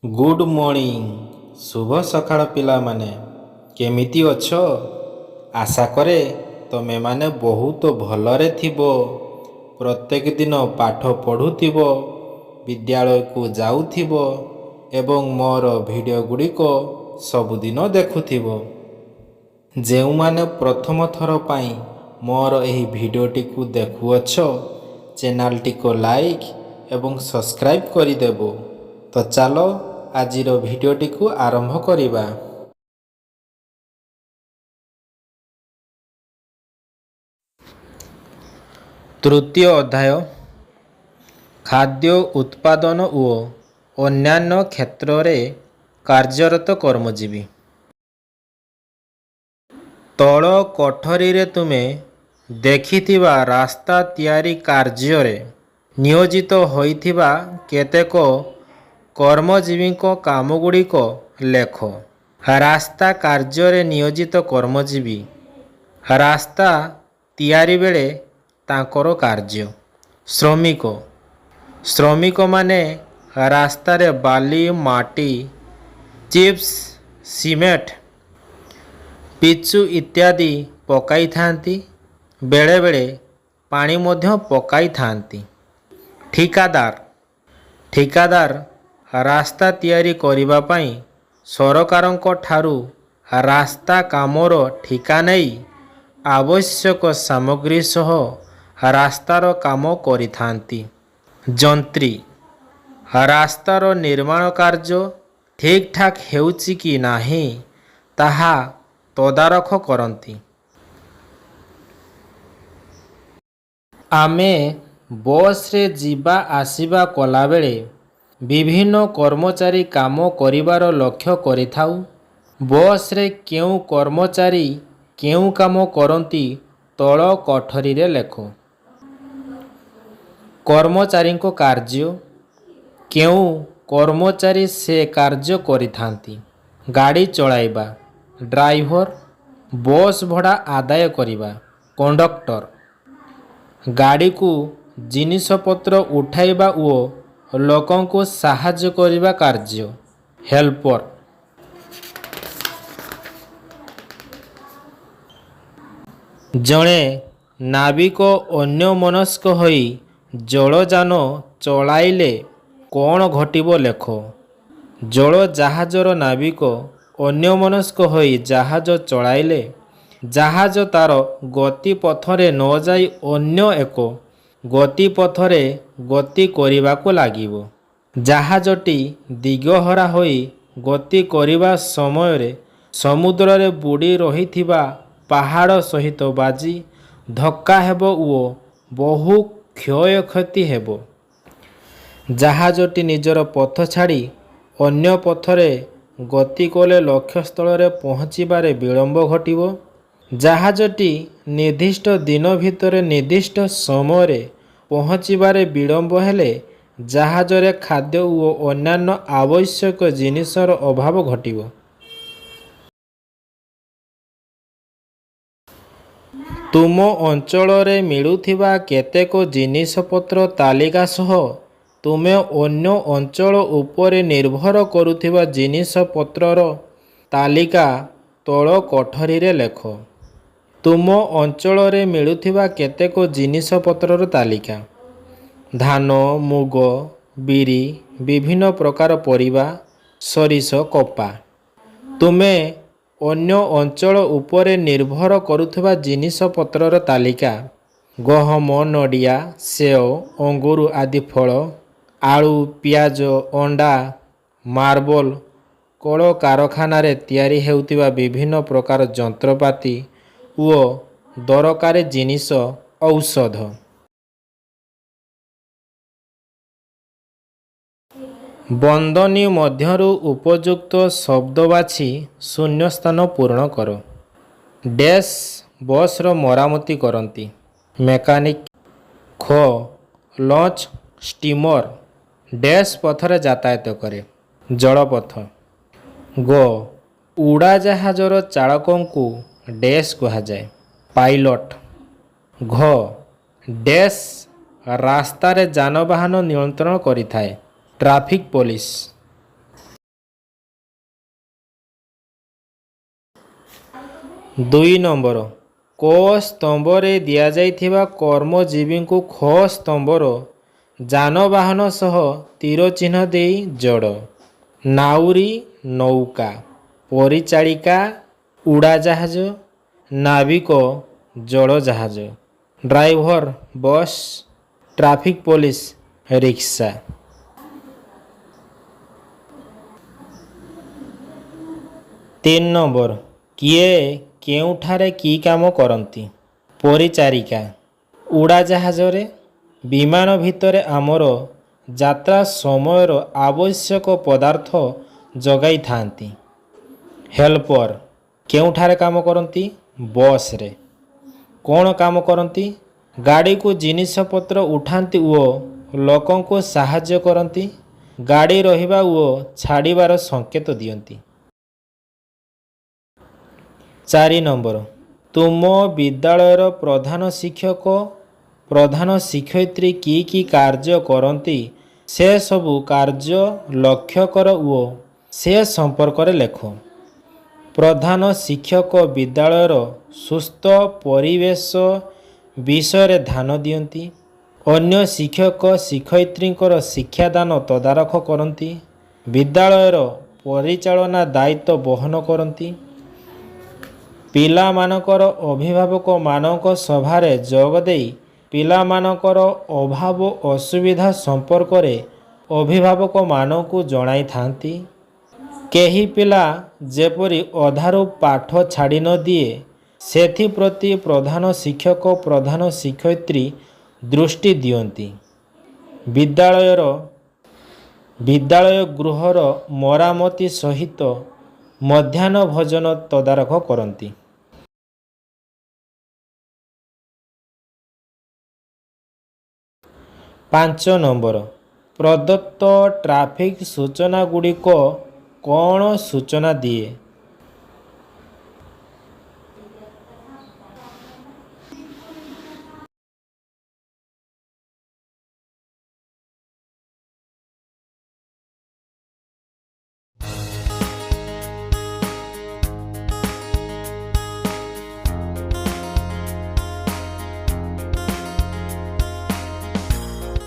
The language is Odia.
Good morning. ଶୁଭ ସକାଳ ପିଲାମାନେ, କେମିତି ଅଛ? ଆଶା କରେ ତମେମାନେ ବହୁତ ଭଲରେ ଥିବ। ପ୍ରତ୍ୟେକ ଦିନ ପାଠ ପଢ଼ୁଥିବ, ବିଦ୍ୟାଳୟକୁ ଯାଉଥିବ ଏବଂ ମୋର ଭିଡ଼ିଓ ଗୁଡ଼ିକ ସବୁଦିନ ଦେଖୁଥିବ। ଯେଉଁମାନେ ପ୍ରଥମ ଥର ପାଇଁ ମୋର ଏହି ଭିଡ଼ିଓଟିକୁ ଦେଖୁଅଛ, ଚ୍ୟାନେଲଟିକୁ ଲାଇକ୍ ଏବଂ ସବସ୍କ୍ରାଇବ୍ କରିଦେବ। ତ ଚାଲ ଆଜିର ଭିଡ଼ିଓଟିକୁ ଆରମ୍ଭ କରିବା। ତୃତୀୟ ଅଧ୍ୟାୟ, ଖାଦ୍ୟ ଉତ୍ପାଦନ ଓ ଅନ୍ୟାନ୍ୟ କ୍ଷେତ୍ରରେ କାର୍ଯ୍ୟରତ କର୍ମଜୀବୀ। ତଳ କୋଠରୀରେ ତୁମେ ଦେଖିଥିବା ରାସ୍ତା ତିଆରି କାର୍ଯ୍ୟରେ ନିୟୋଜିତ ହୋଇଥିବା କେତେକ କର୍ମଜୀବୀଙ୍କ କାମଗୁଡ଼ିକ ଲେଖ। ରାସ୍ତା କାର୍ଯ୍ୟରେ ନିୟୋଜିତ କର୍ମଜୀବୀ। ରାସ୍ତା ତିଆରି ବେଳେ ତାଙ୍କର କାର୍ଯ୍ୟ। ଶ୍ରମିକ। ଶ୍ରମିକମାନେ ରାସ୍ତାରେ ବାଲି, ମାଟି, ଚିପ୍ସ, ସିମେଣ୍ଟ, ପିଚୁ ଇତ୍ୟାଦି ପକାଇଥାନ୍ତି। ବେଳେବେଳେ ପାଣି ମଧ୍ୟ ପକାଇଥାନ୍ତି। ଠିକାଦାର। ଠିକାଦାର ରାସ୍ତା ତିଆରି କରିବା ପାଇଁ ସରକାରଙ୍କ ଠାରୁ ରାସ୍ତା କାମର ଠିକା ନେଇ ଆବଶ୍ୟକ ସାମଗ୍ରୀ ସହ ରାସ୍ତାର କାମ କରିଥାନ୍ତି। ଯନ୍ତ୍ରୀ। ରାସ୍ତାର ନିର୍ମାଣ କାର୍ଯ୍ୟ ଠିକ୍ ଠାକ୍ ହେଉଛି କି ନାହିଁ ତାହା ତଦାରଖ କରନ୍ତି। ଆମେ ବସ୍ରେ ଯିବା ଆସିବା କଲାବେଳେ ବିଭିନ୍ନ କର୍ମଚାରୀ କାମ କରିବାର ଲକ୍ଷ୍ୟ କରିଥାଉ। ବସ୍ରେ କେଉଁ କର୍ମଚାରୀ କେଉଁ କାମ କରନ୍ତି ତଳ କୋଠରୀରେ ଲେଖ। କର୍ମଚାରୀଙ୍କ କାର୍ଯ୍ୟ। କେଉଁ କର୍ମଚାରୀ ସେ କାର୍ଯ୍ୟ କରିଥାନ୍ତି? ଗାଡ଼ି ଚଳାଇବା, ଡ୍ରାଇଭର। ବସ୍ ଭଡ଼ା ଆଦାୟ କରିବା, କଣ୍ଡକ୍ଟର। ଗାଡ଼ିକୁ ଜିନିଷପତ୍ର ଉଠାଇବା ଓ ଲୋକଙ୍କୁ ସାହାଯ୍ୟ କରିବା କାର୍ଯ୍ୟ, ହେଲ୍ପର। ଜଣେ ନାବିକ ଅନ୍ୟମନସ୍କ ହୋଇ ଜଳଯାନ ଚଳାଇଲେ କ'ଣ ଘଟିବ ଲେଖ। ଜଳଜାହାଜର ନାବିକ ଅନ୍ୟମନସ୍କ ହୋଇ ଜାହାଜ ଚଳାଇଲେ ଜାହାଜ ତା'ର ଗତିପଥରେ ନ ଯାଇ ଅନ୍ୟ ଏକ ଗତିପଥରେ ଗତି କରିବାକୁ ଲାଗିବ। ଜାହାଜଟି ଦିଗହରା ହୋଇ ଗତି କରିବା ସମୟରେ ସମୁଦ୍ରରେ ବୁଡ଼ି ରହିଥିବା ପାହାଡ଼ ସହିତ ବାଜି ଧକ୍କା ହେବ ଓ ବହୁ କ୍ଷୟକ୍ଷତି ହେବ। ଜାହାଜଟି ନିଜର ପଥ ଛାଡ଼ି ଅନ୍ୟ ପଥରେ ଗତି କଲେ ଲକ୍ଷ୍ୟସ୍ଥଳରେ ପହଞ୍ଚିବାରେ ବିଳମ୍ବ ଘଟିବ। ଜାହାଜଟି ନିର୍ଦ୍ଦିଷ୍ଟ ଦିନ ଭିତରେ ନିର୍ଦ୍ଦିଷ୍ଟ ସମୟରେ ପହଞ୍ଚିବାରେ ବିଳମ୍ବ ହେଲେ ଜାହାଜରେ ଖାଦ୍ୟ ଓ ଅନ୍ୟାନ୍ୟ ଆବଶ୍ୟକ ଜିନିଷର ଅଭାବ ଘଟିବ। ତୁମ ଅଞ୍ଚଳରେ ମିଳୁଥିବା କେତେକ ଜିନିଷପତ୍ର ତାଲିକା ସହ ତୁମେ ଅନ୍ୟ ଅଞ୍ଚଳ ଉପରେ ନିର୍ଭର କରୁଥିବା ଜିନିଷପତ୍ରର ତାଲିକା ତଳ କୋଠରୀରେ ଲେଖ। ତୁମ ଅଞ୍ଚଳରେ ମିଳୁଥିବା କେତେକ ଜିନିଷପତ୍ରର ତାଲିକା। ଧାନ, ମୁଗ, ବିରି, ବିଭିନ୍ନ ପ୍ରକାର ପରିବା, ସୋରିଷ, କପା। ତୁମେ ଅନ୍ୟ ଅଞ୍ଚଳ ଉପରେ ନିର୍ଭର କରୁଥିବା ଜିନିଷପତ୍ରର ତାଲିକା। ଗହମ, ନଡ଼ିଆ, ସେଓ, ଅଙ୍ଗୁର ଆଦି ଫଳ, ଆଳୁ, ପିଆଜ, ଅଣ୍ଡା, ମାର୍ବଲ, କଳକାରଖାନାରେ ତିଆରି ହେଉଥିବା ବିଭିନ୍ନ ପ୍ରକାର ଯନ୍ତ୍ରପାତି ଓ ଦରକାରୀ ଜିନିଷ, ଔଷଧ। ବନ୍ଦନୀ ମଧ୍ୟରୁ ଉପଯୁକ୍ତ ଶବ୍ଦ ବାଛି ଶୂନ୍ୟସ୍ଥାନ ପୂରଣ କର। ଡ୍ୟାସ୍ ବସ୍ର ମରାମତି କରନ୍ତି, ମେକାନିକ୍। ଖ. ଲଞ୍ଚ ଷ୍ଟିମର ଡ୍ୟାସ୍ ପଥରେ ଯାତାୟାତ କରେ, ଜଳପଥ। ଗ. ଉଡ଼ାଜାହାଜର ଚାଳକଙ୍କୁ ଡ୍ୟାସ୍ କୁହାଯାଏ, ପାଇଲଟ। ଘ. ଡ୍ୟାସ୍ ରାସ୍ତାରେ ଯାନବାହନ ନିୟନ୍ତ୍ରଣ କରିଥାଏ, ଟ୍ରାଫିକ୍ ପୋଲିସ। 2 ନମ୍ବର କ ସ୍ତମ୍ଭରେ ଦିଆଯାଇଥିବା କର୍ମଜୀବୀଙ୍କୁ ଖ ସ୍ତମ୍ଭର ଯାନବାହନ ସହ ତୀର ଚିହ୍ନ ଦେଇ ଯୋଡ଼। ନାଉରୀ ନୌକା, ପରିଚାଳିକା ଉଡ଼ାଜାହାଜ, ନାବିକ ଜଳଜାହାଜ, driver bus, traffic police rickshaw. 3 number କିଏ କେଉଁଠାରେ କି କାମ କରନ୍ତି? ପରିଚାରିକା ଉଡ଼ାଜାହାଜରେ, ବିମାନ ଭିତରେ ଆମର ଯାତ୍ରା ସମୟର ଆବଶ୍ୟକ ପଦାର୍ଥ ଯୋଗାଇଥାନ୍ତି। ହେଲ୍ପର କେଉଁଠାରେ କାମ କରନ୍ତି? ବସ୍ରେ। କ'ଣ କାମ କରନ୍ତି? ଗାଡ଼ିକୁ ଜିନିଷପତ୍ର ଉଠାନ୍ତି ଓ ଲୋକଙ୍କୁ ସାହାଯ୍ୟ କରନ୍ତି। ଗାଡ଼ି ରହିବା ଓ ଛାଡ଼ିବାର ସଂକେତ ଦିଅନ୍ତି। 4 ନମ୍ବର ତୁମ ବିଦ୍ୟାଳୟର ପ୍ରଧାନ ଶିକ୍ଷକ ପ୍ରଧାନ ଶିକ୍ଷୟିତ୍ରୀ କି କାର୍ଯ୍ୟ କରନ୍ତି ସେସବୁ କାର୍ଯ୍ୟ ଲକ୍ଷ୍ୟ କର ଓ ସେ ସମ୍ପର୍କରେ ଲେଖ। ପ୍ରଧାନ ଶିକ୍ଷକ ବିଦ୍ୟାଳୟର ସୁସ୍ଥ ପରିବେଶ ବିଷୟରେ ଧ୍ୟାନ ଦିଅନ୍ତି। ଅନ୍ୟ ଶିକ୍ଷକ ଶିକ୍ଷୟିତ୍ରୀଙ୍କର ଶିକ୍ଷାଦାନ ତଦାରଖ କରନ୍ତି। ବିଦ୍ୟାଳୟର ପରିଚାଳନା ଦାୟିତ୍ୱ ବହନ କରନ୍ତି। ପିଲାମାନଙ୍କର ଅଭିଭାବକମାନଙ୍କ ସଭାରେ ଯୋଗ ଦେଇ ପିଲାମାନଙ୍କର ଅଭାବ ଅସୁବିଧା ସମ୍ପର୍କରେ ଅଭିଭାବକମାନଙ୍କୁ ଜଣାଇଥାନ୍ତି। କେହି ପିଲା ଯେପରି ଅଧାରୁ ପାଠ ଛାଡ଼ି ନ ଦିଏ ସେଥିପ୍ରତି ପ୍ରଧାନ ଶିକ୍ଷକ ପ୍ରଧାନ ଶିକ୍ଷୟିତ୍ରୀ ଦୃଷ୍ଟି ଦିଅନ୍ତି। ବିଦ୍ୟାଳୟ ଗୃହର ମରାମତି ସହିତ ମଧ୍ୟାହ୍ନ ଭୋଜନ ତଦାରଖ କରନ୍ତି। 5 ନମ୍ବର ପ୍ରଦତ୍ତ ଟ୍ରାଫିକ୍ ସୂଚନାଗୁଡ଼ିକ କ'ଣ ସୂଚନା ଦିଏ?